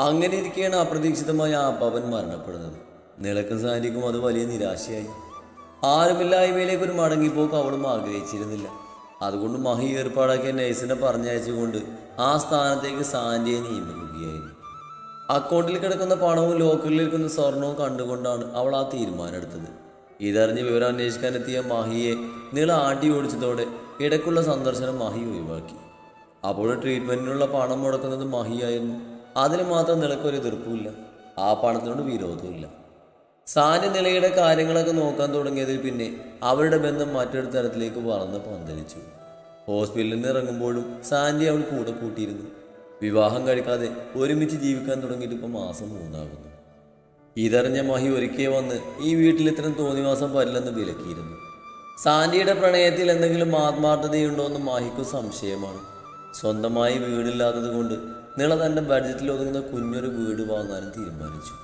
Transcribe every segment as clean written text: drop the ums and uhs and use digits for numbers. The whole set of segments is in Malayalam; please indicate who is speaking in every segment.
Speaker 1: അങ്ങനെ ഇരിക്കെയാണ് അപ്രതീക്ഷിതമായ ആ പവൻ മരണപ്പെടുന്നത്. നിളക്കും സാൻഡിക്കും അത് വലിയ നിരാശയായി. ആരുമില്ലായ്മയിലേക്ക് ഒരു മടങ്ങിപ്പോക്ക് അവളും ആഗ്രഹിച്ചിരുന്നില്ല. അതുകൊണ്ട് മഹി ഏർപ്പാടാക്കിയ നഴ്സിനെ പറഞ്ഞയച്ചുകൊണ്ട് ആ സ്ഥാനത്തേക്ക് സാൻഡിയെ നിയമിക്കുകയായിരുന്നു. അക്കൗണ്ടിൽ കിടക്കുന്ന പണവും ലോക്കറിലിരിക്കുന്ന സ്വർണവും കണ്ടുകൊണ്ടാണ് അവൾ ആ തീരുമാനം എടുത്തത്. ഇതറിഞ്ഞ് വിവരം അന്വേഷിക്കാനെത്തിയ മഹിയെ നിള ആട്ടി ഓടിച്ചതോടെ ഇടയ്ക്കുള്ള സന്ദർശനം മഹി ഒഴിവാക്കി. അപ്പോൾ ട്രീറ്റ്മെൻറ്റിനുള്ള പണം മുടക്കുന്നത് മഹിയായിരുന്നു. അതിന് മാത്രം നിളക്കൊരു എതിർപ്പുമില്ല, ആ പണത്തിനോട് വിരോധമില്ല. സാൻഡി നിളയുടെ കാര്യങ്ങളൊക്കെ നോക്കാൻ തുടങ്ങിയതിൽ പിന്നെ അവരുടെ ബന്ധം മറ്റൊരു തരത്തിലേക്ക് വളർന്ന് പന്തലിച്ചു. ഹോസ്പിറ്റലിൽ നിന്ന് ഇറങ്ങുമ്പോഴും സാൻഡി അവൾ കൂടെ കൂട്ടിയിരുന്നു. വിവാഹം കഴിക്കാതെ ഒരുമിച്ച് ജീവിക്കാൻ തുടങ്ങിയിട്ട് ഇപ്പോൾ മാസം 3 ആകുന്നു. ഇതറിഞ്ഞ മഹി ഒരിക്കൽ വന്ന് ഈ വീട്ടിൽ ഇത്തരം തോന്നിവാസം പറ്റില്ലെന്ന് വിലക്കിയിരുന്നു. സാൻഡിയുടെ പ്രണയത്തിൽ എന്തെങ്കിലും ആത്മാർത്ഥതയുണ്ടോ എന്ന് മഹിക്ക് സംശയമാണ്. സ്വന്തമായി വീടില്ലാത്തത് കൊണ്ട് നിള തൻ്റെ ബഡ്ജറ്റിൽ ഒതുങ്ങുന്ന കുഞ്ഞൊരു വീട് വാങ്ങാനും തീരുമാനിച്ചു.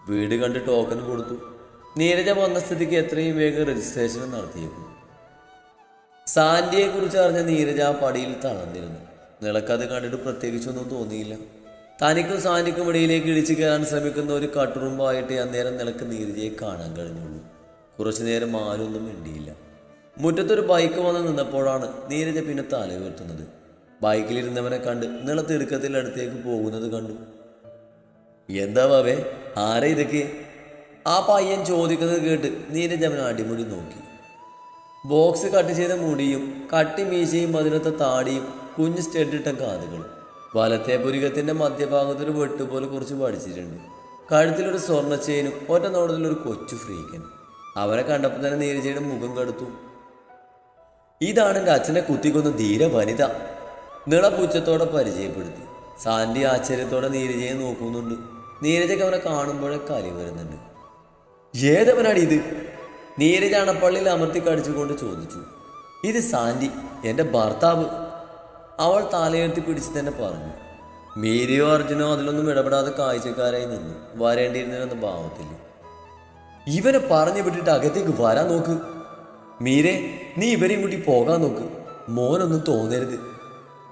Speaker 1: വീട് കണ്ട് ടോക്കൺ കൊടുത്തു. നീരജ വന്ന സ്ഥിതിക്ക് എത്രയും വേഗം രജിസ്ട്രേഷൻ നടത്തിയേക്കും. സാൻഡിയെക്കുറിച്ച് അറിഞ്ഞ നീരജ ആ പടിയിൽ തളർന്നിരുന്നു. നിളക്കത് കണ്ടിട്ട് പ്രത്യേകിച്ചൊന്നും തോന്നിയില്ല. തനിക്കും സാൻഡിക്കും ഇടയിലേക്ക് ഇടിച്ചു കയറാൻ ശ്രമിക്കുന്ന ഒരു കട്ടുറുമ്പായിട്ട് അന്നേരം നിലക്ക് നീരജയെ കാണാൻ കഴിഞ്ഞുള്ളൂ. കുറച്ചു നേരം ആരൊന്നും മിണ്ടിയില്ല. മുറ്റത്തൊരു ബൈക്ക് വന്ന് നിന്നപ്പോഴാണ് നീരജ പിന്നെ തല ഉയർത്തുന്നത്. ബൈക്കിലിരുന്നവനെ കണ്ട് നിള തിടുക്കത്തിൽ അടുത്തേക്ക് പോകുന്നത് കണ്ടു. എന്താ വാവേ, ആരാ ഇതൊക്കെ? ആ പയ്യൻ ചോദിക്കുന്നത് കേട്ട് നീരജ അവനെ അടിമുടി നോക്കി. ബോക്സ് കട്ട് ചെയ്ത മുടിയും കട്ടി മീശയും അതിനകത്തെ താടിയും കുഞ്ഞ് സ്റ്റെഡിട്ട കാതുകളും. വലത്തെ പുരികത്തിൻ്റെ മധ്യഭാഗത്തൊരു വെട്ടുപോലെ കുറച്ച് പഠിച്ചിട്ടുണ്ട്. കഴുത്തിലൊരു സ്വർണ്ണ ചെയിനും ഒറ്റ നോട്ടത്തിലൊരു കൊച്ചു ഫ്രീക്കൻ. അവരെ കണ്ടപ്പോൾ തന്നെ നീരജയുടെ മുഖം കടുത്തു. ഇതാണ് എൻ്റെ അച്ഛനെ കുത്തിക്കൊന്ന ധീര വനിത, നിള പുച്ഛത്തോടെ പരിചയപ്പെടുത്തി. സാൻഡി ആശ്ചര്യത്തോടെ നീരജയെ നോക്കുന്നുണ്ട്. നീരജയ്ക്ക് അവനെ കാണുമ്പോഴേ കലി വരുന്നുണ്ട്. ഏതവനാണ് ഇത്? നീരജ അണപ്പള്ളിയിൽ അമർത്തി കടിച്ചുകൊണ്ട് ചോദിച്ചു. ഇത് സാൻഡി, എൻ്റെ ഭർത്താവ്, അവൾ തലയുയർത്തി പിടിച്ച് തന്നെ പറഞ്ഞു. മീരയോ അർജുനോ അതിലൊന്നും ഇടപെടാതെ കാഴ്ചക്കാരായി നിന്നു, വരേണ്ടിയിരുന്നെന്ന ഭാവത്തിൽ. ഇവനെ പറഞ്ഞു വിട്ടിട്ട് അകത്തേക്ക് വരാൻ നോക്ക്. മീരെ, നീ ഇവരെയും കൂട്ടി പോകാൻ നോക്ക്. മോനൊന്നും തോന്നരുത്.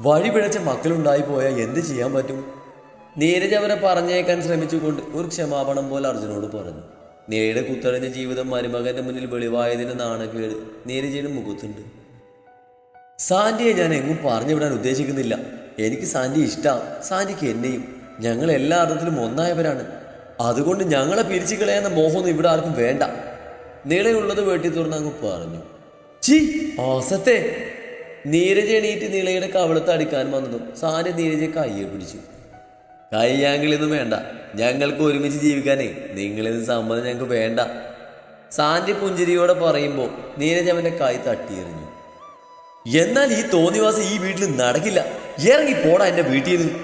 Speaker 1: വഴി പിഴച്ച മക്കളുണ്ടായി പോയാൽ എന്ത് ചെയ്യാൻ പറ്റും? നീരജ് അവരെ പറഞ്ഞേക്കാൻ ശ്രമിച്ചുകൊണ്ട് ഒരു ക്ഷമാപണം പോലെ അർജുനോട് പറഞ്ഞു. നീരയുടെ കുത്തഴിഞ്ഞ ജീവിതം മരുമകന്റെ മുന്നിൽ വെളിവായതിന് നാണക്കേട് നീരജയുടെ മുഖത്തുണ്ട്. സാൻഡിയെ ഞാൻ എങ്ങും പറഞ്ഞു വിടാൻ ഉദ്ദേശിക്കുന്നില്ല. എനിക്ക് സാൻഡി ഇഷ്ടമാണ്, സാൻഡിക്ക് എന്നെയും. ഞങ്ങൾ എല്ലാ അർത്ഥത്തിലും ഒന്നായവരാണ്. അതുകൊണ്ട് ഞങ്ങളെ പിരിച്ചു കളയാന്ന മോഹമൊന്നും ഇവിടെ ആർക്കും വേണ്ട. നീളയുള്ളത് വെട്ടി തുറന്ന് അങ്ങ് പറഞ്ഞു. ചീ ആസത്തെ! നീരജ എണീറ്റ് നീളയുടെ കവിളത്ത് അടിക്കാൻ വന്നതും സാൻഡി നീരജയെ കയ്യെ പിടിച്ചു. കയ്യാങ്കിലൊന്നും വേണ്ട, ഞങ്ങൾക്ക് ഒരുമിച്ച് ജീവിക്കാനേ നിങ്ങളിന്ന് സമ്മതം ഞങ്ങൾക്ക് വേണ്ട. സാൻഡി പുഞ്ചിരിയോടെ പറയുമ്പോൾ നീരജ അവൻ്റെ കൈ തട്ടിയെറിഞ്ഞു. എന്നാൽ ഈ തോന്നിവാസം ഈ വീട്ടിൽ നടക്കില്ല. ഇറങ്ങി പോടാ എൻ്റെ വീട്ടിൽ നിന്ന്.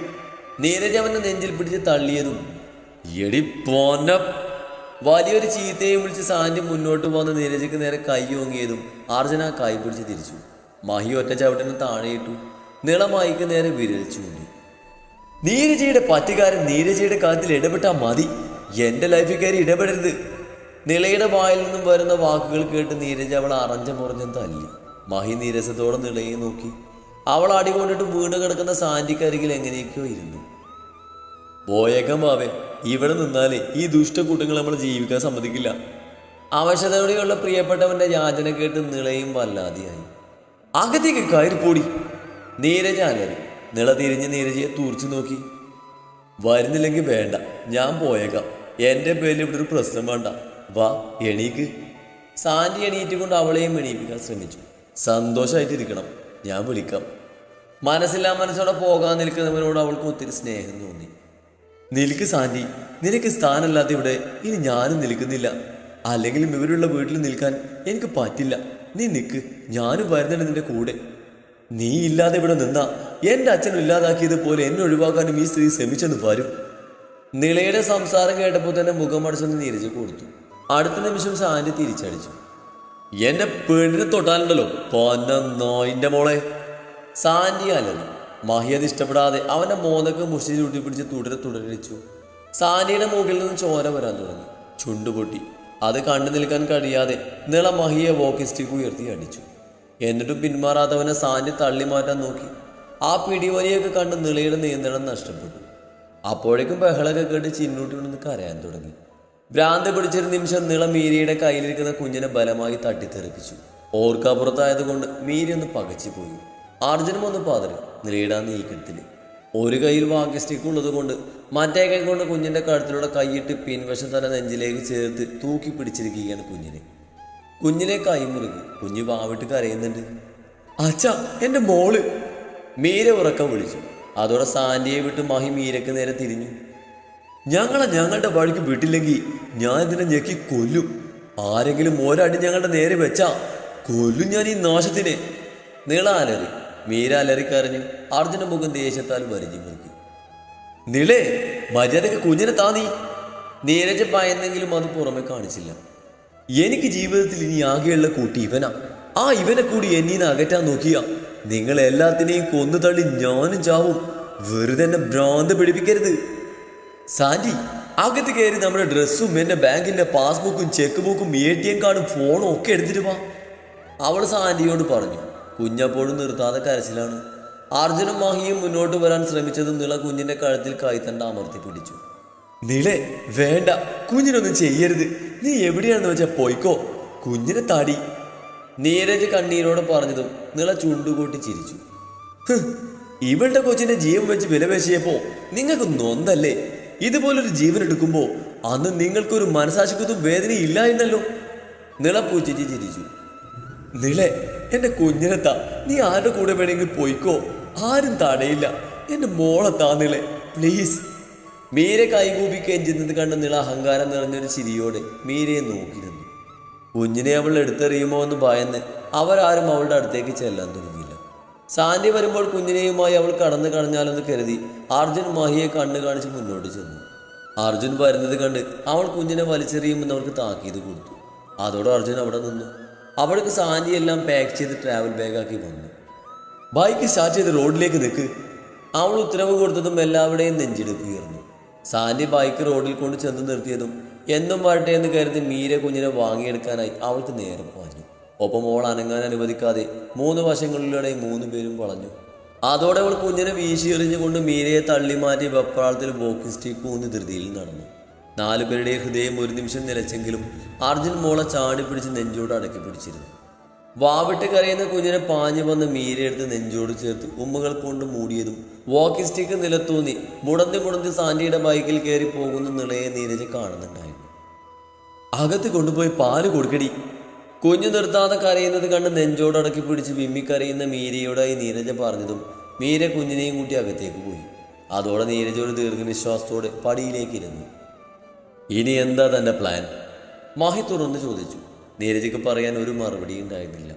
Speaker 1: നീരജ അവൻ്റെ നെഞ്ചിൽ പിടിച്ച് തള്ളിയതും എടി പോന്ന വലിയൊരു ചീത്തയും വിളിച്ച് സാൻഡി മുന്നോട്ട് വന്ന് നീരജയ്ക്ക് നേരെ കൈ ഓങ്ങിയതും അർജുന കൈ പിടിച്ച് തിരിച്ചു. മഹി ഒറ്റ ചവിട്ടിന് താഴെയിട്ടു. നിളമായിക്ക് നേരെ വിരൽ ചൂണ്ടി. നീരജയുടെ പറ്റുകാരൻ നീരജയുടെ കാര്യത്തിൽ ഇടപെട്ടാൽ മതി, എൻ്റെ ലൈഫിൽ കയറി ഇടപെടരുത്. നിളയുടെ വായിൽ നിന്നും വരുന്ന വാക്കുകൾ കേട്ട് നീരജ അവൾ അറഞ്ഞ മുറഞ്ഞും തല്ലി. മഹി നീരസത്തോടെ നിളയെ നോക്കി. അവൾ അടികൊണ്ടിട്ട് വീണ് കിടക്കുന്ന സാൻഡിക്കരികിൽ എങ്ങനെയൊക്കെയോ ഇരുന്നു. പോയേക്കാം ബാവേ, ഇവിടെ നിന്നാലേ ഈ ദുഷ്ടക്കൂട്ടങ്ങൾ നമ്മൾ ജീവിക്കാൻ സമ്മതിക്കില്ല. അവശതയോടെയുള്ള പ്രിയപ്പെട്ടവന്റെ യാചന കേട്ട് നിളയും വല്ലാതെയായി. അകത്തേക്ക് കയറിപ്പോടി, നീരജ അലറി. നിള തിരിഞ്ഞ് നീരജയെ തൂർച്ചു നോക്കി. വരുന്നില്ലെങ്കിൽ വേണ്ട, ഞാൻ പോയേക്കാം. എൻ്റെ പേരിൽ ഇവിടെ ഒരു പ്രശ്നം വേണ്ട. വാ എണീക്ക്. സാൻഡി എണീറ്റുകൊണ്ട് അവളെയും എണീപ്പിക്കാൻ ശ്രമിച്ചു. സന്തോഷമായിട്ടിരിക്കണം, ഞാൻ വിളിക്കാം. മനസ്സില്ലാ മനസ്സോടെ പോകാൻ നിൽക്കുന്നവനോട് അവൾക്ക് ഒത്തിരി സ്നേഹം തോന്നി. നിൽക്ക് സാൻഡി, നിനക്ക് സ്ഥാനമില്ലാത്ത ഇവിടെ ഇനി ഞാനും നിൽക്കുന്നില്ല. അല്ലെങ്കിലും ഇവരുള്ള വീട്ടിൽ നിൽക്കാൻ എനിക്ക് പറ്റില്ല. നീ നിൽക്ക്, ഞാനും വരുന്നുണ്ട് നിന്റെ കൂടെ. നീ ഇല്ലാതെ ഇവിടെ നിന്നാ എൻ്റെ അച്ഛനും ഇല്ലാതാക്കിയതുപോലെ എന്നെ ഒഴിവാക്കാനും ഈ സ്ത്രീ ശ്രമിച്ചെന്ന് വരും. നിളയുടെ സംസാരം കേട്ടപ്പോൾ തന്നെ മുഖമടച്ചൊന്ന് നീരജ് കൊടുത്തു. അടുത്ത നിമിഷം സാൻഡി തിരിച്ചടിച്ചു. എൻ്റെ പെണ്ണിനെ തൊട്ടാലുണ്ടല്ലോ പൊന്ന നോയിൻ്റെ മോളെ. സാൻഡി അലറി. മഹി അത് ഇഷ്ടപ്പെടാതെ അവൻ്റെ മോനൊക്കെ മുഷ്ടി ചൂട്ടി പിടിച്ച് തുടരടിച്ചു. സാൻഡിയുടെ മൂക്കിൽ നിന്ന് ചോര വരാൻ തുടങ്ങി. ചുണ്ടുപൊട്ടി. അത് കണ്ടു നിൽക്കാൻ കഴിയാതെ നിള മഹിയെ വോക്കിംഗ് സ്റ്റിക്ക് ഉയർത്തി അടിച്ചു. എന്നിട്ടും പിന്മാറാത്തവനെ സാൻഡി തള്ളി മാറ്റാൻ നോക്കി. ആ പിടിവലിയൊക്കെ കണ്ട് നിളയുടെ നിയന്ത്രണം നഷ്ടപ്പെട്ടു. അപ്പോഴേക്കും ബഹളമൊക്കെ കേട്ട് ചിന്നൂട്ടി നിന്ന് കരയാൻ തുടങ്ങി. ഭ്രാന്ത് പിടിച്ചൊരു നിമിഷം നീളം മീരയുടെ കയ്യിലിരിക്കുന്ന കുഞ്ഞിനെ ബലമായി തട്ടിത്തെറിപ്പിച്ചു. ഓർക്കാപ്പുറത്തായതുകൊണ്ട് മീരി ഒന്ന് പകച്ചു പോയി. അർജുനും ഒന്ന് പതറി നിലയിടാൻ നീക്കത്തിൽ. ഒരു കയ്യിൽ വാക്കി സ്റ്റിക്ക് ഉള്ളത് കൊണ്ട് മറ്റേ കൈ കൊണ്ട് കുഞ്ഞിൻ്റെ കഴുത്തിലൂടെ കൈയിട്ട് പിൻവശം തന്നെ നെഞ്ചിലേക്ക് ചേർത്ത് തൂക്കി പിടിച്ചിരിക്കുകയാണ് കുഞ്ഞിനെ കൈമുറുകി കുഞ്ഞ് വാവിട്ട് കരയുന്നുണ്ട്. അച്ഛാ, എൻ്റെ മോള്! മീര ഉറക്കം വിളിച്ചു. അതോടെ സാൻഡിയെ വിട്ട് മഹി മീരക്ക് നേരെ തിരിഞ്ഞു. ഞങ്ങളുടെ വഴിക്ക് വിട്ടില്ലെങ്കിൽ ഞാൻ ഇതിനെ ഞെക്കി കൊല്ലും. ആരെങ്കിലും ഒരടി ഞങ്ങളുടെ നേരെ വെച്ചാ കൊല്ലും ഞാൻ ഈ നാശത്തിനെ. നീള അലറി. മീര അലറിക്കരഞ്ഞു. അർജുന മുഖം ദേഷ്യത്താൽ വരിഞ്ഞു മുറുക്കി. നിളേ, മര്യാദക്ക് കുഞ്ഞിനെ താ നീ. നീരജ് ഭയന്നെങ്കിലും അത് പുറമെ കാണിച്ചില്ല. എനിക്ക് ജീവിതത്തിൽ ഇനി ആകെയുള്ള കൂട്ടി ഇവനാ. ഇവനെ കൂടി എന്നീന്ന് അകറ്റാൻ നോക്കിയ നിങ്ങൾ എല്ലാത്തിനെയും കൊന്നു തള്ളി ഞാനും ചാവും. വെറുതെ എന്നെ ഭ്രാന്ത് പിടിപ്പിക്കരുത്. സാൻഡി, അകത്ത് കയറി നമ്മുടെ ഡ്രസ്സും എൻ്റെ ബാങ്കിൻ്റെ പാസ്ബുക്കും ചെക്ക് ബുക്കും ATM കാർഡും ഫോണും ഒക്കെ എടുത്തിട്ട് വാ. അവൾ സാൻഡിയോട് പറഞ്ഞു. കുഞ്ഞപ്പോഴും നിർത്താതെ കരച്ചിലാണ്. അർജുനും മഹിയും മുന്നോട്ട് വരാൻ ശ്രമിച്ചത് നിള കുഞ്ഞിൻ്റെ കഴുത്തിൽ കൈത്തണ്ട അമർത്തി പിടിച്ചു. നിളെ, വേണ്ട, കുഞ്ഞിനൊന്നും ചെയ്യരുത്. നീ എവിടെയാണെന്ന് വെച്ചാൽ പോയിക്കോ. കുഞ്ഞിനെ താടി. നീരജ് കണ്ണീരോടെ പറഞ്ഞതും നിള ചുണ്ടുകൂട്ടി ചിരിച്ചു. ഇവളുടെ കൊച്ചിന്റെ ജീവൻ വെച്ച് വിലപേശിയപ്പോ നിങ്ങൾക്ക് നൊന്തല്ലേ? ഇതുപോലൊരു ജീവൻ എടുക്കുമ്പോ അന്ന് നിങ്ങൾക്കൊരു മനസാക്ഷിക്കൊന്നും വേദനയില്ല എന്നല്ലോ. നിള പൂച്ചിച്ച് ചിരിച്ചു. നിളെ, എന്റെ കുഞ്ഞിനെത്താ. നീ ആരുടെ കൂടെ വേണമെങ്കിൽ പോയിക്കോ. ആരും തടയില്ല. എന്റെ മോളെത്താ നിളെ, പ്ലീസ്. മീര കൈകൂപ്പി കെഞ്ചുന്നത് കണ്ട് നിള അഹങ്കാരം നിറഞ്ഞൊരു ചിരിയോടെ മീരയെ നോക്കി നിന്നു. കുഞ്ഞിനെ അവൾ എടുത്തെറിയുമോ എന്ന് ഭയന്ന് അവരാരും അവളുടെ അടുത്തേക്ക് ചെല്ലാൻ തുടങ്ങിയില്ല. സാൻഡി വരുമ്പോൾ കുഞ്ഞിനെയുമായി അവൾ കടന്നു കളഞ്ഞാലെന്ന് കരുതി അർജുൻ മഹിയെ കണ്ണു കാണിച്ച് മുന്നോട്ട് ചെന്നു. അർജുൻ വരുന്നത് കണ്ട് അവൾ കുഞ്ഞിനെ വലിച്ചെറിയുമെന്ന് അവൾക്ക് താക്കീത് കൊടുത്തു. അതോടെ അർജുൻ അവിടെ നിന്നു. അവൾക്ക് സാൻഡി എല്ലാം പാക്ക് ചെയ്ത് ട്രാവൽ ബാഗാക്കി വന്നു. ബൈക്ക് സ്റ്റാർട്ട് ചെയ്ത് റോഡിലേക്ക് നിൽക്ക്. അവൾ ഉത്തരവ് കൊടുത്തതും എല്ലാവരുടെയും നെഞ്ചിടിപ്പ് ഉയർന്നു. സാൻഡി ബൈക്ക് റോഡിൽ കൊണ്ട് ചെന്ന് നിർത്തിയതും എന്നും വരട്ടെ എന്ന് കരുതി മീര കുഞ്ഞിനെ വാങ്ങിയെടുക്കാനായി അവൾക്ക് നേരെ പാഞ്ഞു. ഒപ്പം അവൾ അനങ്ങാൻ അനുവദിക്കാതെ 3 വശങ്ങളിലൂടെ 3 പേരും വളഞ്ഞു. അതോടെ അവൾ കുഞ്ഞിനെ വീശിയെറിഞ്ഞുകൊണ്ട് മീരയെ തള്ളി മാറ്റി വെപ്രാളത്തിൽ വോക്കിംഗ് സ്റ്റിക്ക് ഊന്നി ധൃതിയിൽ നടന്നു. 4 പേരുടെ ഹൃദയം ഒരു നിമിഷം നിലച്ചെങ്കിലും അർജുൻ മോളെ ചാടി പിടിച്ച് നെഞ്ചോട് അടക്കി പിടിച്ചിരുന്നു. വാവിട്ട് കരയുന്ന കുഞ്ഞിനെ പാഞ്ഞു വന്ന് മീരയെടുത്ത് നെഞ്ചോട് ചേർത്ത് ഉമ്മകൾ കൊണ്ട് മൂടിയതും വോക്കിംഗ് സ്റ്റിക്ക് നിലത്തൂന്നി മുടന്തി സാൻഡിയുടെ ബൈക്കിൽ കയറി പോകുന്ന നിളയെ നീരജ് കാണുന്നുണ്ടായിരുന്നു. അകത്ത് കൊണ്ടുപോയി പാല് കൊടുക്കടി. കുഞ്ഞു നിർത്താതെ കരയുന്നത് കണ്ട് നെഞ്ചോടടക്കി പിടിച്ച് വിമ്മിക്കരയുന്ന മീരയോടായി നീരജ പറഞ്ഞതും മീര കുഞ്ഞിനെയും കൂട്ടി അകത്തേക്ക് പോയി. അതോടെ നീരജ ഒരു ദീർഘനിശ്വാസത്തോടെ പടിയിലേക്ക് ഇരുന്നു. ഇനി എന്താ തൻ്റെ പ്ലാൻ? മഹി തുറന്ന് ചോദിച്ചു. നീരജയ്ക്ക് പറയാൻ ഒരു മറുപടി ഉണ്ടായിരുന്നില്ല.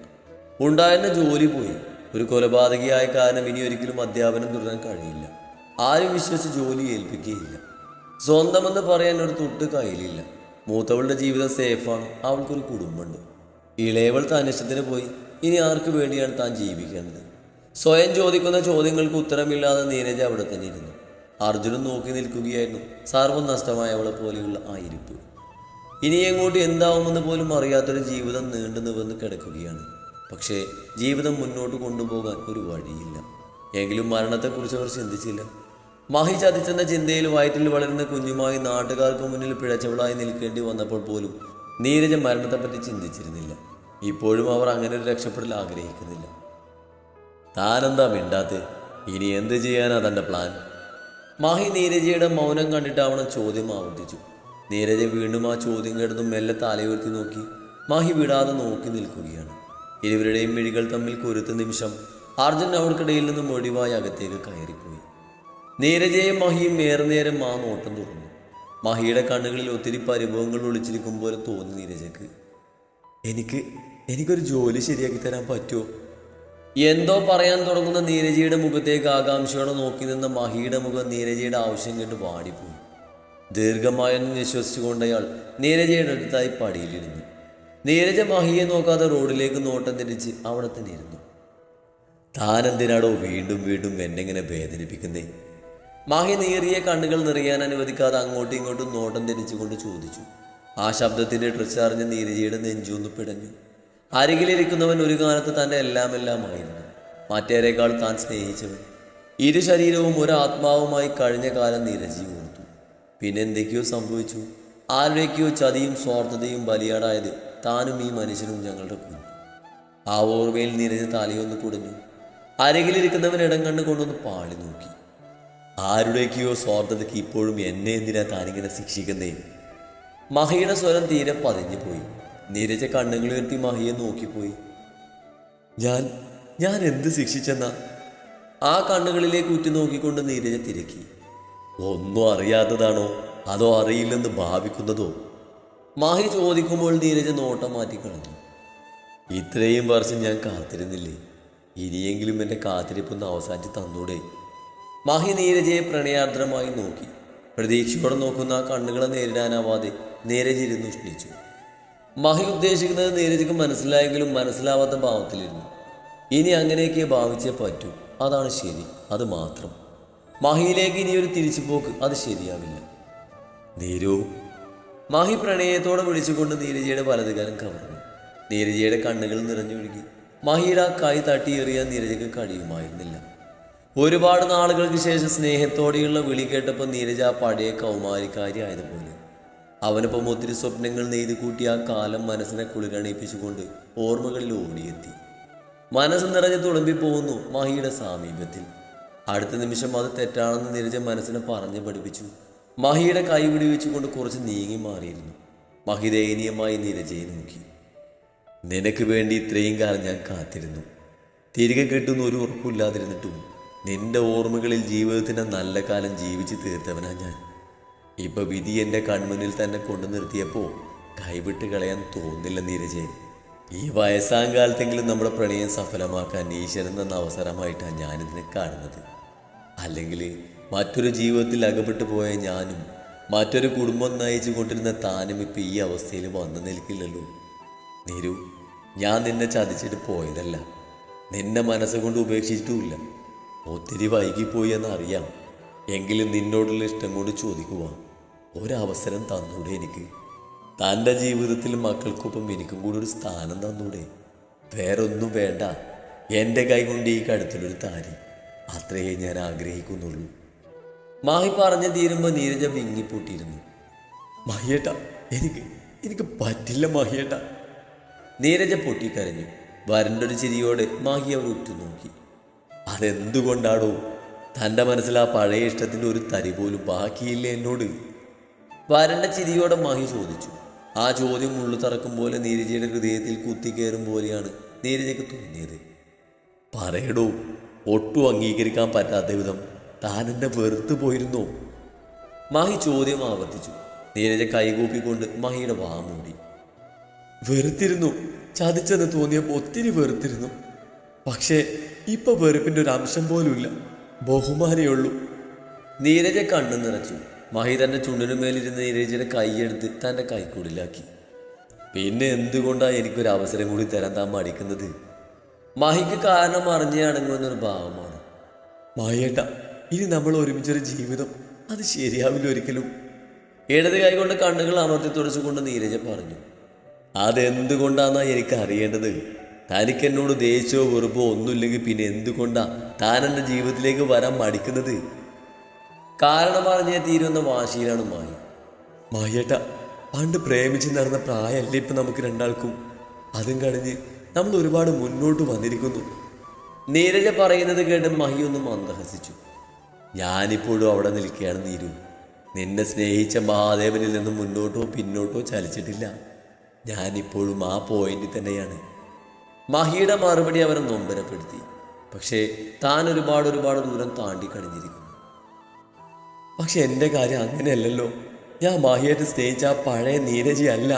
Speaker 1: ഉണ്ടായിരുന്ന ജോലി പോയി. ഒരു കൊലപാതകിയായ കാരണം ഇനി ഒരിക്കലും അധ്യാപനം തുടരാൻ കഴിയില്ല. ആരും വിശ്വസിച്ച് ജോലി ഏൽപ്പിക്കുകയില്ല. സ്വന്തമെന്ന് പറയാൻ ഒരു തൊട്ട് കയ്യിലില്ല. മൂത്തവളുടെ ജീവിതം സേഫാണ്. അവൾക്കൊരു കുടുംബമുണ്ട്. ഇളയവൾ താൻ ഇഷ്ടത്തിന് പോയി. ഇനി ആർക്ക് വേണ്ടിയാണ് താൻ ജീവിക്കേണ്ടത്? സ്വയം ചോദിക്കുന്ന ചോദ്യങ്ങൾക്ക് ഉത്തരമില്ലാതെ നീരജ അവിടെ തന്നെ ഇരുന്നു. അർജുനൻ നോക്കി നിൽക്കുകയായിരുന്നു. സർവ്വം നഷ്ടമായവളെ പോലെയുള്ള ആ ഇരിപ്പ്. ഇനി എങ്ങോട്ട് എന്താവുമെന്ന് പോലും അറിയാത്തൊരു ജീവിതം നീണ്ടു നിവർന്ന് കിടക്കുകയാണ്. പക്ഷേ ജീവിതം മുന്നോട്ട് കൊണ്ടുപോകാൻ ഒരു വഴിയില്ല. എങ്കിലും മരണത്തെക്കുറിച്ച് അവർ ചിന്തിച്ചില്ല. മഹി ചതിച്ചെന്ന ചിന്തയിൽ വയറ്റിൽ വളരുന്ന കുഞ്ഞുമായി നാട്ടുകാർക്ക് മുന്നിൽ പിഴച്ചവളായി നിൽക്കേണ്ടി വന്നപ്പോൾ പോലും നീരജ മരണത്തെപ്പറ്റി ചിന്തിച്ചിരുന്നില്ല. ഇപ്പോഴും അവർ അങ്ങനെ ഒരു രക്ഷപ്പെടൽ ആഗ്രഹിക്കുന്നില്ല. താനെന്താ മിണ്ടാത്തെ? ഇനി എന്ത് ചെയ്യാനാ തൻ്റെ പ്ലാൻ? മഹി നീരജയുടെ മൗനം കണ്ടിട്ടാവണം ചോദ്യം ആവർത്തിച്ചു. നീരജ വീണ്ടും ആ ചോദ്യം കേട്ടതും മെല്ലെ തലയുയർത്തി നോക്കി. മഹി വിടാതെ നോക്കി നിൽക്കുകയാണ്. ഇരുവരുടെയും മിഴികൾ തമ്മിൽ കൊരുത്ത നിമിഷം അർജുൻ അവർക്കിടയിൽ നിന്നും ഒഴിവായി അകത്തേക്ക് കയറിപ്പോയി. നീരജയും മഹിയും ഏറെ നേരം ആ നോട്ടം തുറന്നു. മഹിയുടെ കണ്ണുകളിൽ ഒത്തിരി പരിഭവങ്ങൾ ഒളിച്ചിരിക്കും പോലെ തോന്നി നീരജയ്ക്ക്. എനിക്കൊരു ജോലി ശരിയാക്കി തരാൻ പറ്റുമോ? എന്തോ പറയാൻ തുടങ്ങുന്ന നീരജയുടെ മുഖത്തേക്ക് ആകാംക്ഷയോടെ നോക്കി നിന്ന മഹിയുടെ മുഖം നീരജയുടെ ആവശ്യം കേട്ട് വാടിപ്പോയി. ദീർഘമായൊന്ന് വിശ്വസിച്ചുകൊണ്ടയാൾ നീരജയുടെ അടുത്തായി പടിയിലിരുന്നു. നീരജ മഹിയെ നോക്കാതെ റോഡിലേക്ക് നോട്ടം തിരിച്ച് അവിടെ തന്നെ ഇരുന്നു. താനെന്തിനാടോ വീണ്ടും വീണ്ടും എന്നെങ്ങനെ വേദനിപ്പിക്കുന്നേ? മഹി നീറിയ കണ്ണുകൾ നിറയാൻ അനുവദിക്കാതെ അങ്ങോട്ടും ഇങ്ങോട്ടും നോട്ടം തിരിച്ചുകൊണ്ട് ചോദിച്ചു. ആ ശബ്ദത്തിൻ്റെ ട്രിച്ചറിഞ്ഞ നീരജയുടെ നെഞ്ചൊന്ന് പിടഞ്ഞു. അരികിലിരിക്കുന്നവൻ ഒരു കാലത്ത് തൻ്റെ എല്ലാമായിരുന്നു. മറ്റേരേക്കാൾ താൻ സ്നേഹിച്ചവൻ. ഇരു ശരീരവും ഒരാത്മാവുമായി കഴിഞ്ഞ കാലം നീരജി ഓർത്തു. പിന്നെ എന്തൊക്കെയോ സംഭവിച്ചു. ആരുടെയൊക്കെയോ ചതിയും സ്വാർത്ഥതയും ബലിയാടായത് താനും ഈ മനുഷ്യനും ഞങ്ങളുടെ കുഞ്ഞു. ആ ഓർമ്മയിൽ നീരജ് തലയൊന്ന് കുടഞ്ഞു. അരകിലിരിക്കുന്നവൻ ഇടം കണ്ണ് കൊണ്ടൊന്ന് പാളി നോക്കി. ആരുടെയൊക്കെയോ സ്വാർത്ഥതയ്ക്ക് ഇപ്പോഴും എന്നെ എന്തിനാ താനിങ്ങനെ ശിക്ഷിക്കുന്നേ? മഹിയുടെ സ്വരം തീരെ പതിഞ്ഞു പോയി. നീരജ കണ്ണുകളുയർത്തി മഹിയെ നോക്കിപ്പോയി. ഞാൻ എന്ത് ശിക്ഷിച്ചെന്നാ? ആ കണ്ണുകളിലേക്ക് ഉറ്റു നോക്കിക്കൊണ്ട് നീരജ തിരക്കി. ഒന്നും അറിയാത്തതാണോ അതോ അറിയില്ലെന്ന് ഭാവിക്കുന്നതോ? മാഹി ചോദിക്കുമ്പോൾ നീരജ നോട്ടം മാറ്റിക്കളഞ്ഞു. ഇത്രയും വർഷം ഞാൻ കാത്തിരുന്നില്ലേ, ഇനിയെങ്കിലും എൻ്റെ കാത്തിരിപ്പൊന്ന് അവസാനിച്ച് തന്നൂടെ? മാഹി നീരജയെ പ്രണയാർദ്രമായി നോക്കി. പ്രതീക്ഷയോടെ നോക്കുന്ന ആ കണ്ണുകളെ നേരിടാനാവാതെ നീരജ ഇരുന്ന് ഉഷ്ണിച്ചു. മഹി ഉദ്ദേശിക്കുന്നത് നീരജയ്ക്ക് മനസ്സിലായെങ്കിലും മനസ്സിലാവാത്ത ഭാവത്തിലിരുന്നു. ഇനി അങ്ങനെയൊക്കെ ഭാവിച്ചേ പറ്റൂ, അതാണ് ശരി, അത് മാത്രം. മഹിയിലേക്ക് ഇനിയൊരു തിരിച്ചുപോക്ക് അത് ശരിയാവില്ല. നീരു, മഹി പ്രണയത്തോടെ വിളിച്ചുകൊണ്ട് നീരജയുടെ വലതുകാരം കവർന്നു. നീരജയുടെ കണ്ണുകൾ നിറഞ്ഞൊഴുകി. മഹിയുടെ ആ കൈ തട്ടിയേറിയാൻ നീരജയ്ക്ക് കഴിയുമായിരുന്നില്ല. ഒരുപാട് നാളുകൾക്ക് ശേഷം സ്നേഹത്തോടെയുള്ള വിളി കേട്ടപ്പോൾ നീരജ ആ പഴയ കൗമാരിക്കാരി ആയതുപോലെ. അവനൊപ്പം ഒത്തിരി സ്വപ്നങ്ങൾ നെയ്തു കൂട്ടി ആ കാലം മനസ്സിനെ കുളിരണയിപ്പിച്ചുകൊണ്ട് ഓർമ്മകളിൽ ഓടിയെത്തി. മനസ്സ് നിറഞ്ഞ് തുളുമ്പിപ്പോകുന്നു മഹിയുടെ സാമീപ്യത്തിൽ. അടുത്ത നിമിഷം അത് തെറ്റാണെന്ന് നീരജ മനസ്സിനെ പറഞ്ഞു പഠിപ്പിച്ചു. മഹിയുടെ കൈ വിടുവിച്ചുകൊണ്ട് കുറച്ച് നീങ്ങി മാറിയിരുന്നു. മഹി ദയനീയമായി നീരജയെ നോക്കി. നിനക്ക് വേണ്ടി ഇത്രയും കാലം ഞാൻ കാത്തിരുന്നു. തിരികെ കിട്ടുന്ന ഒരു ഉറപ്പില്ലാതിരുന്നിട്ടും നിന്റെ ഓർമ്മകളിൽ ജീവിതത്തിൻ്റെ നല്ല കാലം ജീവിച്ച് തീർത്തവനാ ഞാൻ. ഇപ്പൊ വിധി എൻ്റെ കൺമുന്നിൽ തന്നെ കൊണ്ടു നിർത്തിയപ്പോൾ കൈവിട്ട് കളയാൻ തോന്നില്ല നീരജെ. ഈ വയസ്സാം കാലത്തെങ്കിലും നമ്മുടെ പ്രണയം സഫലമാക്കാൻ ഈശ്വരൻ തന്ന അവസരമായിട്ടാണ് ഞാനിതിനെ കാണുന്നത്. അല്ലെങ്കിൽ മറ്റൊരു ജീവിതത്തിൽ അകപ്പെട്ടു പോയ ഞാനും മറ്റൊരു കുടുംബം നയിച്ചു കൊണ്ടിരുന്ന താനും ഇപ്പം ഈ അവസ്ഥയിൽ വന്നു നിൽക്കില്ലല്ലോ. നീരു, ഞാൻ നിന്നെ ചതിച്ചിട്ട് പോയതല്ല, നിന്നെ മനസ്സുകൊണ്ട് ഉപേക്ഷിച്ചിട്ടുമില്ല. ഒത്തിരി വൈകിപ്പോയി എന്നറിയാം. എങ്കിലും നിന്നോടുള്ള ഇഷ്ടം കൊണ്ട് ചോദിക്കുക, ഒരവസരം തന്നൂടെ എനിക്ക്? തൻ്റെ ജീവിതത്തിൽ മക്കൾക്കൊപ്പം എനിക്കും കൂടി ഒരു സ്ഥാനം തന്നൂടെ? വേറൊന്നും വേണ്ട, എൻ്റെ കൈ കൊണ്ട് ഈ കഴുത്തിലൊരു താരി, അത്രയേ ഞാൻ ആഗ്രഹിക്കുന്നുള്ളൂ. മാഹി പറഞ്ഞു തീരുമ്പോൾ നീരജ വിങ്ങിപ്പൂട്ടിയിരുന്നു. മഹിയേട്ട, എനിക്ക് പറ്റില്ല മഹിയേട്ട. നീരജ പൊട്ടിക്കരഞ്ഞു. വരണ്ടൊരു ചിരിയോടെ മാഹി അവർ ഉറ്റുനോക്കി. അതെന്തുകൊണ്ടാടോ? തൻ്റെ മനസ്സിൽ ആ പഴയ ഇഷ്ടത്തിൻ്റെ ഒരു തരി പോലും ബാക്കിയില്ല എന്നോട്? വരണ്ട ചിരിയോടെ മാഹി ചോദിച്ചു. ആ ചോദ്യം ഉള്ളു തറക്കും പോലെ നീരജയുടെ ഹൃദയത്തിൽ കുത്തിക്കയറും പോലെയാണ് നീരജയ്ക്ക് തോന്നിയത്. പറയടോ, ഒട്ടും അംഗീകരിക്കാൻ പറ്റാത്ത വിധം താൻ എന്നെ വെറുത്തു പോയിരുന്നോ? മാഹി ചോദ്യം ആവർത്തിച്ചു. നീരജ കൈകൂപ്പിക്കൊണ്ട് മഹിയുടെ വാ മൂടി. വെറുത്തിരുന്നു, ചതിച്ചെന്ന് തോന്നിയപ്പോൾ ഒത്തിരി വെറുത്തിരുന്നു. പക്ഷേ ഇപ്പൊ വെറുപ്പിൻ്റെ ഒരു അംശം പോലുമില്ല, ബഹുമാനയുള്ളൂ. നീരജ കണ്ണു നിറച്ചു. മഹി തൻ്റെ ചുണ്ടിനുമേലിരുന്ന് നീരജയുടെ കൈയെടുത്ത് തൻ്റെ കൈക്കൂടിലാക്കി. പിന്നെ എന്തുകൊണ്ടാണ് എനിക്കൊരു അവസരം കൂടി തരാൻ താൻ മടിക്കുന്നത്? മഹിക്ക് കാരണം അറിഞ്ഞേ അടങ്ങുമെന്നൊരു ഭാവമാണ്. മഹിയേട്ട, ഇനി നമ്മൾ ഒരുമിച്ചൊരു ജീവിതം അത് ശരിയാവില്ല ഒരിക്കലും. ഇടത് കൈകൊണ്ട് കണ്ണുകൾ അമർത്തി തുടച്ചുകൊണ്ട് നീരജ പറഞ്ഞു. അതെന്തുകൊണ്ടാന്നാ എനിക്ക് അറിയേണ്ടത്. തനിക്ക് എന്നോട് ദേഷ്യമോ വെറുപ്പോ ഒന്നുമില്ലെങ്കിൽ പിന്നെ എന്തുകൊണ്ടാ താൻ എൻ്റെ ജീവിതത്തിലേക്ക് വരാൻ മടിക്കുന്നത്? കാരണം പറഞ്ഞേ തീരുന്ന വാശിയിലാണ് മായി. മായേട്ട, പണ്ട് പ്രേമിച്ച് നടന്ന പ്രായമല്ലേ ഇപ്പം നമുക്ക് രണ്ടാൾക്കും. അതും കഴിഞ്ഞ് നമ്മൾ ഒരുപാട് മുന്നോട്ട് വന്നിരിക്കുന്നു. നീരജ പറയുന്നത് കേട്ട് മഹി ഒന്ന് മന്ദഹസിച്ചു. ഞാനിപ്പോഴും അവിടെ നിൽക്കുകയാണ് നീരു. നിന്നെ സ്നേഹിച്ച മഹാദേവനിൽ നിന്ന് മുന്നോട്ടോ പിന്നോട്ടോ ചലിച്ചിട്ടില്ല. ഞാനിപ്പോഴും ആ പോയിന്റിൽ തന്നെയാണ്. മഹിയുടെ മറുപടി അവരെ നൊമ്പരപ്പെടുത്തി. പക്ഷേ താൻ ഒരുപാട് ദൂരം താണ്ടി കഴിഞ്ഞിരിക്കുന്നു. പക്ഷെ എൻ്റെ കാര്യം അങ്ങനെയല്ലല്ലോ. ഞാൻ മഹിയായിട്ട് സ്നേഹിച്ച ആ പഴയ നീരജി അല്ല.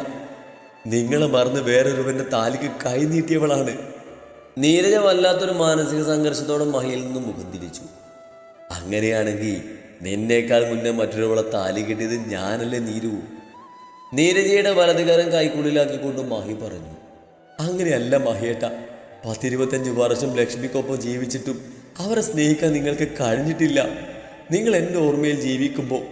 Speaker 1: നിങ്ങളെ മറന്ന് വേറൊരുവൻ്റെ താലിക്ക് കൈ നീട്ടിയവളാണ്. നീരജ വല്ലാത്തൊരു മാനസിക സംഘർഷത്തോടെ മഹിയിൽ നിന്ന് മുഖം തിരിച്ചു. അങ്ങനെയാണെങ്കിൽ നിന്നേക്കാൾ മുന്നേ മറ്റൊരുവളെ താലി കെട്ടിയത് ഞാനല്ലേ നീരു? നീരജയുടെ വലതുകാരൻ കൈക്കുള്ളിലാക്കിക്കൊണ്ട് മഹി പറഞ്ഞു. അങ്ങനെയല്ല മഹിയേട്ട, 10-25 വർഷം ലക്ഷ്മിക്കൊപ്പം ജീവിച്ചിട്ടും അവരെ സ്നേഹിക്കാൻ നിങ്ങൾക്ക് കഴിഞ്ഞിട്ടില്ല. നിങ്ങൾ എൻ്റെ ഓർമ്മയിൽ ജീവിക്കുമ്പോൾ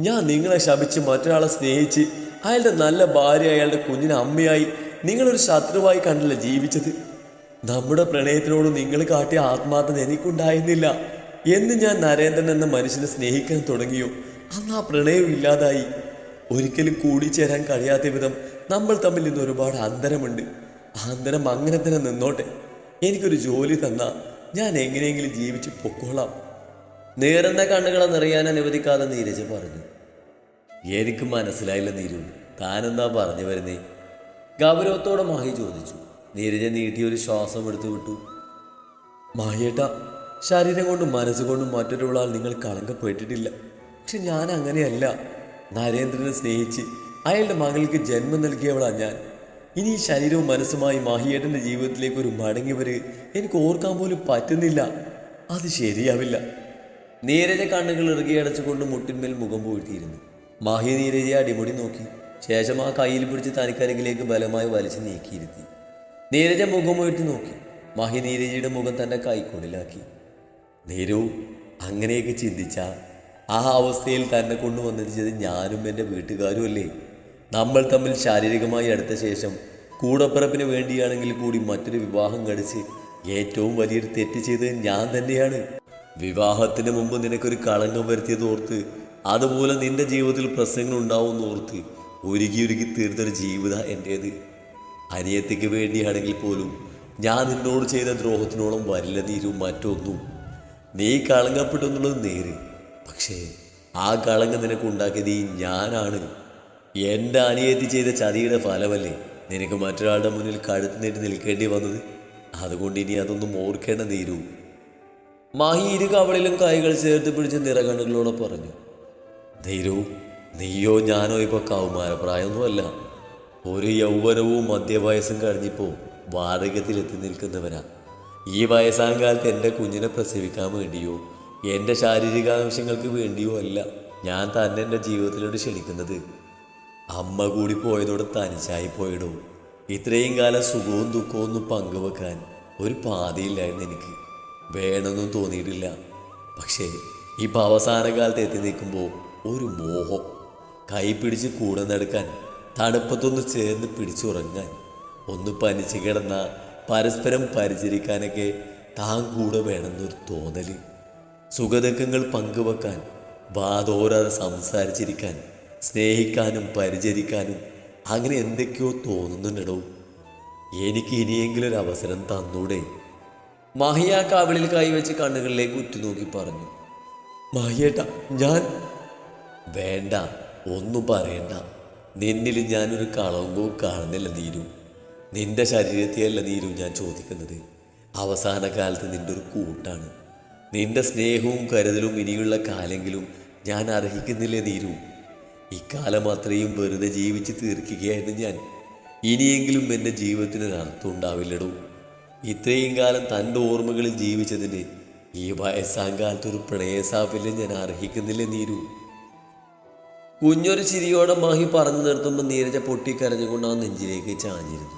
Speaker 1: ഞാൻ നിങ്ങളെ ശപിച്ച് മറ്റൊരാളെ സ്നേഹിച്ച് അയാളുടെ നല്ല ഭാര്യ അയാളുടെ കുഞ്ഞിന് അമ്മയായി നിങ്ങളൊരു ശത്രുവായി കണ്ടല്ല ജീവിച്ചത്. നമ്മുടെ പ്രണയത്തിനോട് നിങ്ങൾ കാട്ടിയ ആത്മാർത്ഥത എനിക്കുണ്ടായിരുന്നില്ല. എന്ന് ഞാൻ നരേന്ദ്രൻ എന്ന മനുഷ്യനെ സ്നേഹിക്കാൻ തുടങ്ങിയോ അന്ന് ആ പ്രണയം ഇല്ലാതായി. ഒരിക്കലും കൂടിച്ചേരാൻ കഴിയാത്ത വിധം നമ്മൾ തമ്മിൽ ഇന്ന് ഒരുപാട് അന്തരമുണ്ട്. ആ അന്തരം അങ്ങനെ തന്നെ നിന്നോട്ടെ. എനിക്കൊരു ജോലി തന്നാ ഞാൻ എങ്ങനെയെങ്കിലും ജീവിച്ച് പൊക്കോളാം. നേർന്ന കണ്ണുകളെ നിറയാൻ അനുവദിക്കാതെ നീരജ പറഞ്ഞു. എനിക്ക് മനസ്സിലായില്ല നീരു, താനെന്താ പറഞ്ഞു വരുന്നേ? ഗൗരവത്തോടെ മാഹി ചോദിച്ചു. നീരജ നീട്ടിയൊരു ശ്വാസം എടുത്തു വിട്ടു. മാഹിയേട്ടാ, ശരീരം കൊണ്ടും മനസ്സുകൊണ്ടും മറ്റൊരാൾ നിങ്ങൾ കളങ്കപ്പെട്ടിട്ടില്ല. പക്ഷെ ഞാൻ അങ്ങനെയല്ല. നരേന്ദ്രനെ സ്നേഹിച്ച് അയാളുടെ മകൾക്ക് ജന്മം നൽകിയവളാ ഞാൻ. ഇനി ഈ ശരീരവും മനസ്സുമായി മാഹിയേട്ടൻ്റെ ജീവിതത്തിലേക്ക് ഒരു മടങ്ങി വരിക എനിക്ക് ഓർക്കാൻ പോലും പറ്റുന്നില്ല. അത് ശരിയാവില്ല. നീരജ കണ്ണുകൾ ഇറുകിയടച്ചുകൊണ്ട് മുട്ടിന്മേൽ മുഖം പൂഴ്ത്തിയിരുന്നു. മാഹി നീരജയെ അടിമുടി നോക്കി. ശേഷം ആ കയ്യിൽ പിടിച്ച് തനിക്കരികിലേക്ക് ബലമായി വലിച്ചു നീക്കിയിരുത്തി. നീരജ മുഖം ഉയർത്തി നോക്കി. മാഹി നീരജയുടെ മുഖം തൻ്റെ കൈക്കൊള്ളിലാക്കി. നീരു, അങ്ങനെയൊക്കെ ചിന്തിച്ച ആ അവസ്ഥയിൽ തന്നെ കൊണ്ടുവന്നെത്തിച്ചത് ഞാനും എൻ്റെ വീട്ടുകാരും അല്ലേ? നമ്മൾ തമ്മിൽ ശാരീരികമായി അടുത്ത ശേഷം കൂടപ്പിറപ്പിന് വേണ്ടിയാണെങ്കിൽ കൂടി മറ്റൊരു വിവാഹം കഴിച്ച് ഏറ്റവും വലിയൊരു തെറ്റ് ചെയ്തത് ഞാൻ തന്നെയാണ്. വിവാഹത്തിന് മുമ്പ് നിനക്കൊരു കളങ്കം വരുത്തിയത് ഓർത്ത്, അതുപോലെ നിന്റെ ജീവിതത്തിൽ പ്രശ്നങ്ങൾ ഉണ്ടാവുമെന്ന് ഓർത്ത് ഉരുകി തീർത്തൊരു ജീവിത എൻ്റേത്. അനിയത്തിക്ക് വേണ്ടിയാണെങ്കിൽ പോലും ഞാൻ നിന്നോട് ചെയ്ത ദ്രോഹത്തിനോളം വരില്ല തീരും മറ്റൊന്നും. നീ കളങ്കപ്പെട്ടെന്നുള്ളത് നേര്. പക്ഷേ ആ കളങ്കം നിനക്കുണ്ടാക്കിയത് ഈ ഞാനാണ്. എൻ്റെ അനിയത്തി ചെയ്ത ചതിയുടെ ഫലമല്ലേ നിനക്ക് മറ്റൊരാളുടെ മുന്നിൽ കഴുത്ത് നീട്ടി നിൽക്കേണ്ടി വന്നത്? അതുകൊണ്ട് ഇനി അതൊന്നും ഓർക്കേണ്ട നീരു. മാഹി ഇരു കവളിലും കൈകൾ ചേർത്ത് പിടിച്ച് നിറകണ്ണുകളോടെ പറഞ്ഞു. നീരു, നീയോ ഞാനോ ഇപ്പോൾ കൗമാരപ്രായമൊന്നുമല്ല. ഒരു യൗവനവും മധ്യവയസ്സും കഴിഞ്ഞിപ്പോൾ വാർദ്ധക്യത്തിലെത്തി നിൽക്കുന്നവരാ. ഈ വയസ്സാം കാലത്ത് എൻ്റെ കുഞ്ഞിനെ പ്രസവിക്കാൻ വേണ്ടിയോ എൻ്റെ ശാരീരിക ആവശ്യങ്ങൾക്ക് വേണ്ടിയോ അല്ല ഞാൻ തന്നെ എൻ്റെ ജീവിതത്തിലോട്ട് ക്ഷണിക്കുന്നത്. അമ്മ കൂടി പോയതോടെ തനിച്ചായി പോയിടോ. ഇത്രയും കാലം സുഖവും ദുഃഖവും ഒന്നും പങ്കുവെക്കാൻ ഒരു പാതയില്ലായിരുന്നു എനിക്ക്. വേണമെന്നും തോന്നിയിട്ടില്ല. പക്ഷേ ഇപ്പം അവസാന കാലത്ത് എത്തി നിൽക്കുമ്പോൾ ഒരു മോഹം. കൈ പിടിച്ച് കൂടെ നടക്കാൻ, തണുപ്പത്തൊന്ന് ചേർന്ന് പിടിച്ചുറങ്ങാൻ, ഒന്ന് പനിച്ച് കിടന്ന പരസ്പരം പരിചരിക്കാനൊക്കെ താൻ കൂടെ വേണമെന്നൊരു തോന്നൽ. സുഖദുഃഖങ്ങൾ പങ്കുവെക്കാൻ, വാതോരാതെ സംസാരിച്ചിരിക്കാൻ, സ്നേഹിക്കാനും പരിചരിക്കാനും അങ്ങനെ എന്തൊക്കെയോ തോന്നുന്നുണ്ടോ. എനിക്ക് ഇനിയെങ്കിലും ഒരു അവസരം തന്നൂടെ? മാഹിയ കാവിളിൽ കൈവച്ച് കണ്ണുകളിലേക്ക് ഉറ്റുനോക്കി പറഞ്ഞു. മാഹിയേട്ടാ, ഞാൻ വേണ്ട, ഒന്നും പറയണ്ട. നിന്നിൽ ഞാനൊരു കളങ്കവും കാണുന്നില്ല നീരു. നിന്റെ ശരീരത്തെയല്ല നീരു ഞാൻ ചോദിക്കുന്നത്. അവസാന കാലത്ത് നിന്റെ ഒരു കൂട്ടാണ്. നിന്റെ സ്നേഹവും കരുതലും ഇനിയുള്ള കാലെങ്കിലും ഞാൻ അർഹിക്കുന്നില്ലേ നീരു? ഇക്കാലം അത്രയും വെറുതെ ജീവിച്ച് തീർക്കുകയായിരുന്നു ഞാൻ. ഇനിയെങ്കിലും എൻ്റെ ജീവിതത്തിനൊരർത്ഥം ഉണ്ടാവില്ലടോ. ഇത്രയും കാലം തൻ്റെ ഓർമ്മകളിൽ ജീവിച്ചതിന് ഈ വയസ്സാം കാലത്തൊരു പ്രണയസാഫല്യം ഞാൻ അർഹിക്കുന്നില്ലേ നീരു? കുഞ്ഞൊരു ചിരിയോടെ മാഹി പറഞ്ഞു നിർത്തുമ്പോൾ നീരജ പൊട്ടിക്കരഞ്ഞുകൊണ്ട് ആ നെഞ്ചിലേക്ക് ചാഞ്ഞിരുന്നു.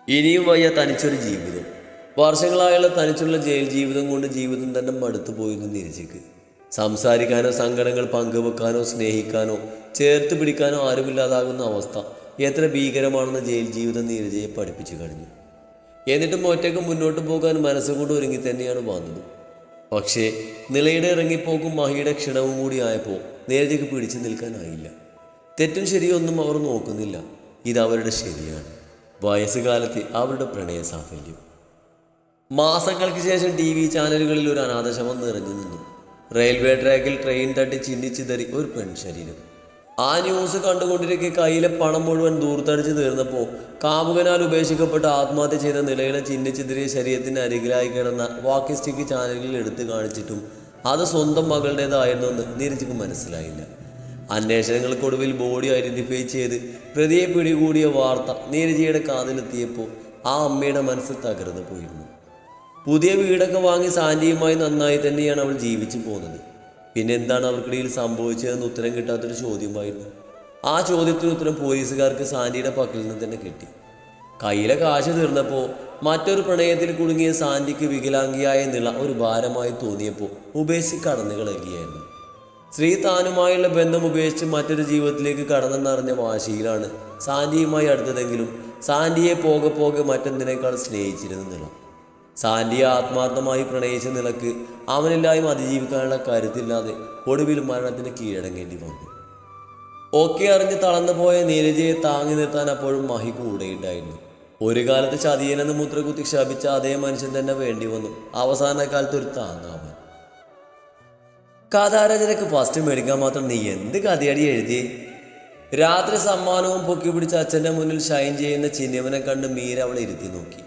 Speaker 1: ഇനിയും വയ്യ തനിച്ചൊരു ജീവിതം. വർഷങ്ങളായുള്ള തനിച്ചുള്ള ജയിൽ ജീവിതം കൊണ്ട് ജീവിതം തന്നെ മടുത്തു പോയിരുന്നു നീരജയ്ക്ക്. സംസാരിക്കാനോ സങ്കടങ്ങൾ പങ്കുവെക്കാനോ സ്നേഹിക്കാനോ ചേർത്ത് പിടിക്കാനോ ആരുമില്ലാതാകുന്ന അവസ്ഥ എത്ര ഭീകരമാണെന്ന് ജയിൽ ജീവിതം നീരജയെ പഠിപ്പിച്ചു കഴിഞ്ഞു. എന്നിട്ടും ഒറ്റയ്ക്ക് മുന്നോട്ട് പോകാൻ മനസ്സുകൊണ്ട് ഒരുങ്ങി തന്നെയാണ് വന്നത്. പക്ഷേ നിളയുടെ ഇറങ്ങിപ്പോക്കും മഹിയുടെ ക്ഷണവും കൂടി ആയപ്പോൾ നീരജയ്ക്ക് പിടിച്ചു നിൽക്കാനായില്ല. തെറ്റും ശരിയൊന്നും അവർ നോക്കുന്നില്ല. ഇതവരുടെ ശരിയാണ്. വയസ്സുകാലത്തെ അവരുടെ പ്രണയ സാഫല്യം. മാസങ്ങൾക്ക് ശേഷം TV ചാനലുകളിൽ ഒരു അനാഥശവം നിറഞ്ഞു നിന്നു. റെയിൽവേ ട്രാക്കിൽ ട്രെയിൻ തട്ടി ചിന്നിച്ചിതറി ഒരു പെൺശരീരം. ആ ന്യൂസ് കണ്ടുകൊണ്ടിരിക്കെ കയ്യിലെ പണം മുഴുവൻ ദൂർത്തടിച്ച് തീർന്നപ്പോൾ കാമുകനാൽ ഉപേക്ഷിക്കപ്പെട്ട് ആത്മഹത്യ ചെയ്ത നിലയിലെ ചിന്നിച്ചിതറിയ ശരീരത്തിന് അരികിലായി കിടന്ന വാക്കി സ്റ്റിക്ക് ചാനലുകളിൽ എടുത്തു കാണിച്ചിട്ടും അത് സ്വന്തം മകളുടേതായിരുന്നെന്ന് നീരജയ്ക്ക് മനസ്സിലായില്ല. അന്വേഷണങ്ങൾക്കൊടുവിൽ ബോഡി ഐഡന്റിഫൈ ചെയ്ത് പ്രതിയെ പിടികൂടിയ വാർത്ത നീരജയുടെ കാതിലെത്തിയപ്പോൾ ആ അമ്മയുടെ മനസ്സ് തകർന്നു പോയിരുന്നു. പുതിയ വീടൊക്കെ വാങ്ങി സാൻഡിയുമായി നന്നായി തന്നെയാണ് അവൾ ജീവിച്ചു പോകുന്നത്. പിന്നെന്താണ് അവർക്കിടയിൽ സംഭവിച്ചതെന്ന് ഉത്തരം കിട്ടാത്തൊരു ചോദ്യമായിരുന്നു. ആ ചോദ്യത്തിന് ഉത്തരം പോലീസുകാർക്ക് സാൻഡിയുടെ പക്കൽ നിന്ന് തന്നെ കിട്ടി. കയ്യിലെ കാശ് തീർന്നപ്പോൾ മറ്റൊരു പ്രണയത്തിൽ കുടുങ്ങിയ സാൻഡിക്ക് വികലാംഗിയായ നിള ഒരു ഭാരമായി തോന്നിയപ്പോൾ ഉപേക്ഷിച്ച് കടന്നു കളയുകയായിരുന്നു. സ്ത്രീ താനുമായുള്ള ബന്ധം ഉപേക്ഷിച്ച് മറ്റൊരു ജീവിതത്തിലേക്ക് കടന്നെന്നറിഞ്ഞ വാശിയിലാണ് സാൻഡിയുമായി അടുത്തതെങ്കിലും സാൻഡിയെ പോകെ പോകെ മറ്റെന്തിനേക്കാൾ സ്നേഹിച്ചിരുന്നു നിള. സാൻഡിയെ ആത്മാർത്ഥമായി പ്രണയിച്ച നിലക്ക് അവനെല്ലായും അതിജീവിക്കാനുള്ള കരുത്തില്ലാതെ ഒടുവിൽ മരണത്തിന് കീഴടങ്ങേണ്ടി വന്നു. ഒക്കെ അറിഞ്ഞ് തളർന്നു പോയ നീരജയെ താങ്ങി നിർത്താൻ അപ്പോഴും മഹി കൂടെയുണ്ടായിരുന്നു. ഒരു കാലത്ത് ചതിയനെന്ന് മുദ്രകുത്തി ശപിച്ച അതേ മനുഷ്യൻ തന്നെ വേണ്ടി വന്നു അവസാന കാലത്ത് ഒരു താങ്ങാവാൻ. കഥാരചനക്ക് ഫസ്റ്റ് മേടിക്കാൻ മാത്രം നീ എന്ത് കഥയടി എഴുതി? രാത്രി സമ്മാനവും പൊക്കി പിടിച്ച അച്ഛൻ്റെ മുന്നിൽ ഷൈൻ ചെയ്യുന്ന ചിന്നവനെ കണ്ട് മീര അവളെ ഇരുത്തി നോക്കി.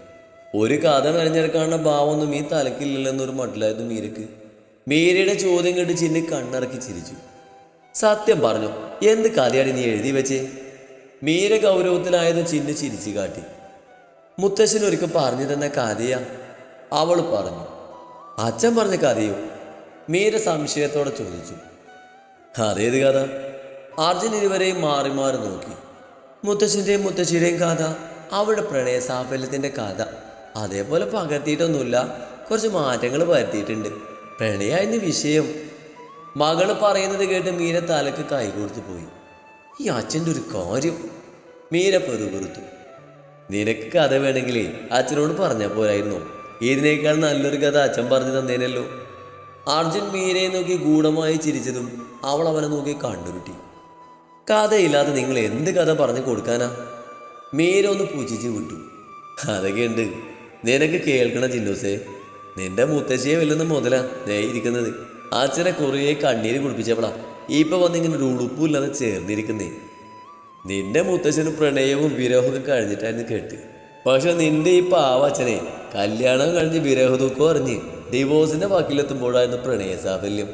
Speaker 1: ഒരു കഥ മെനഞ്ഞെടുക്കാനുള്ള ഭാവമൊന്നും ഈ തലക്കില്ലല്ലെന്നൊരു മട്ടിലായിരുന്നു മീരക്ക്. മീരയുടെ ചോദ്യം കേട്ട് ചിന്നി കണ്ണിറക്കി ചിരിച്ചു. സത്യം പറഞ്ഞു, എന്ത് കഥയാണ് നീ എഴുതി വെച്ചേ? മീര ഗൗരവത്തിലായതും ചിന്നു ചിരിച്ചു കാട്ടി. മുത്തശ്ശൻ ഒരിക്കൽ പറഞ്ഞു തന്ന കഥയാ, അവൾ പറഞ്ഞു. അച്ഛൻ പറഞ്ഞ കഥയോ? മീര സംശയത്തോടെ ചോദിച്ചു. അതേത് കഥ? അർജുൻ ഇരുവരെയും മാറി മാറി നോക്കി. മുത്തശ്ശൻ്റെയും മുത്തശ്ശിയുടെയും കഥ, അവളുടെ പ്രണയ സാഫല്യത്തിൻ്റെ കഥ. അതേപോലെ പകർത്തിയിട്ടൊന്നുമില്ല, കുറച്ച് മാറ്റങ്ങൾ വരുത്തിയിട്ടുണ്ട്. പ്രണയായിരുന്നു വിഷയം. മകള് പറയുന്നത് കേട്ട് മീര തലക്ക് കൈകൊടുത്തു പോയി. ഈ അച്ഛൻ്റെ ഒരു കാര്യം! മീര പെറുപെറുത്തു. നിനക്ക് കഥ വേണമെങ്കിലേ അച്ഛനോട് പറഞ്ഞാൽ പോരായിരുന്നു. ഇതിനേക്കാൾ നല്ലൊരു കഥ അച്ഛൻ പറഞ്ഞു തന്നേനല്ലോ. അർജുൻ മീരയെ നോക്കി ഗൂഢമായി ചിരിച്ചതും അവൾ അവനെ നോക്കി കണ്ണുരുട്ടി. കഥയില്ലാതെ നിങ്ങൾ എന്ത് കഥ പറഞ്ഞു കൊടുക്കാനാ? മീര ഒന്ന് പൂജിച്ച് വിട്ടു. അതൊക്കെ ഉണ്ട്, നിനക്ക് കേൾക്കണ ചിന്നൂസേ. നിന്റെ മുത്തശ്ശിയെ വല്ലുന്ന മുതലാ ദേ ഇരിക്കുന്നത്. അച്ഛനെ കുറേ കണ്ണീര് കുടിപ്പിച്ചവളാ ഇപ്പൊ വന്നിങ്ങനെ ഒരു ഉളുപ്പില്ലാതെ ചേർന്നിരിക്കുന്നേ. നിന്റെ മുത്തശ്ശന് പ്രണയവും വിരഹമൊക്കെ കഴിഞ്ഞിട്ടായിരുന്നു കേട്ട്. പക്ഷെ നിന്റെ ഈ പാവച്ചനെ കല്യാണം കഴിഞ്ഞ് വിരഹദുഃഖം അറിഞ്ഞ് ഡിവോഴ്സിന്റെ വാക്കിലെത്തുമ്പോഴായിരുന്നു പ്രണയ സാഫല്യം.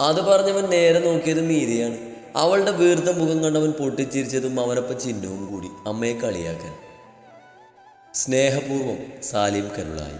Speaker 1: അത് പറഞ്ഞവൻ നേരെ നോക്കിയത് മീരയാണ്. അവളുടെ വീർത്ത മുഖം കണ്ടവൻ പൊട്ടിച്ചിരിച്ചതും അവനൊപ്പം ചിഹ്നവും കൂടി അമ്മയെ കളിയാക്കാൻ. സ്നേഹപൂർവം സാലിം കരുളായി.